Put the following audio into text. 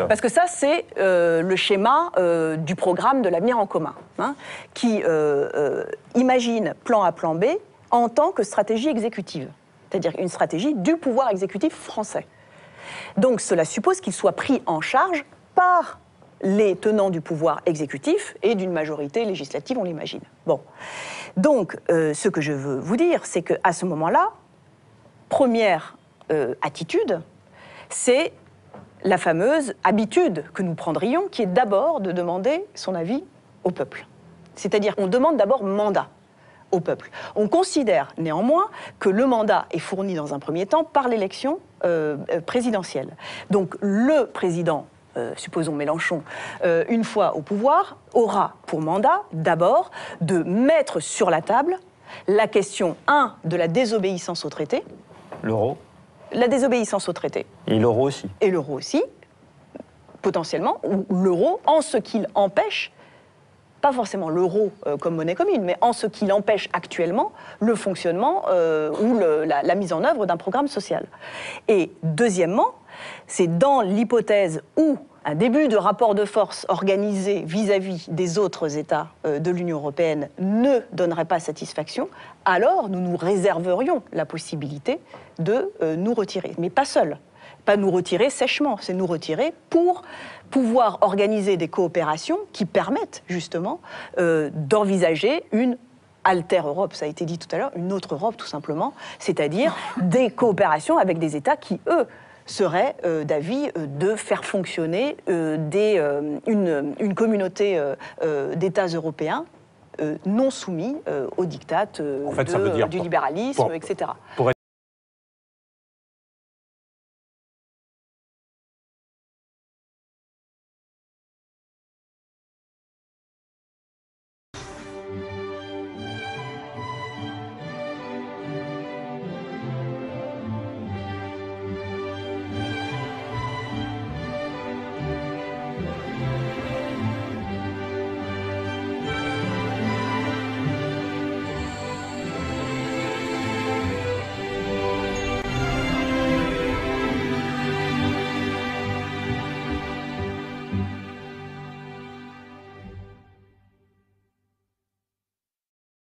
Parce que ça, c'est le schéma du programme de l'avenir en commun, hein, qui imagine plan A, plan B en tant que stratégie exécutive, c'est-à-dire une stratégie du pouvoir exécutif français. Donc cela suppose qu'il soit pris en charge par les tenants du pouvoir exécutif et d'une majorité législative, on l'imagine. Bon. Donc, ce que je veux vous dire, c'est qu'à ce moment-là, première attitude, c'est la fameuse habitude que nous prendrions, qui est d'abord de demander son avis au peuple. C'est-à-dire qu'on demande d'abord mandat au peuple. On considère néanmoins que le mandat est fourni dans un premier temps par l'élection présidentielle. Donc le président, supposons Mélenchon, une fois au pouvoir, aura pour mandat d'abord de mettre sur la table la question, de la désobéissance au traité. L'euro. La désobéissance au traité. Et l'euro aussi. Et l'euro aussi, potentiellement, ou l'euro en ce qu'il empêche, pas forcément l'euro comme monnaie commune, mais en ce qu'il empêche actuellement le fonctionnement ou la mise en œuvre d'un programme social. Et deuxièmement, c'est dans l'hypothèse où un début de rapport de force organisé vis-à-vis des autres États de l'Union européenne ne donnerait pas satisfaction, alors nous nous réserverions la possibilité de nous retirer. Mais pas seuls. Pas nous retirer sèchement, c'est nous retirer pour pouvoir organiser des coopérations qui permettent justement d'envisager une alter-Europe, ça a été dit tout à l'heure, une autre Europe tout simplement, c'est-à-dire des coopérations avec des États qui, eux, serait d'avis de faire fonctionner une communauté d'États européens non soumis aux diktats du libéralisme, etc.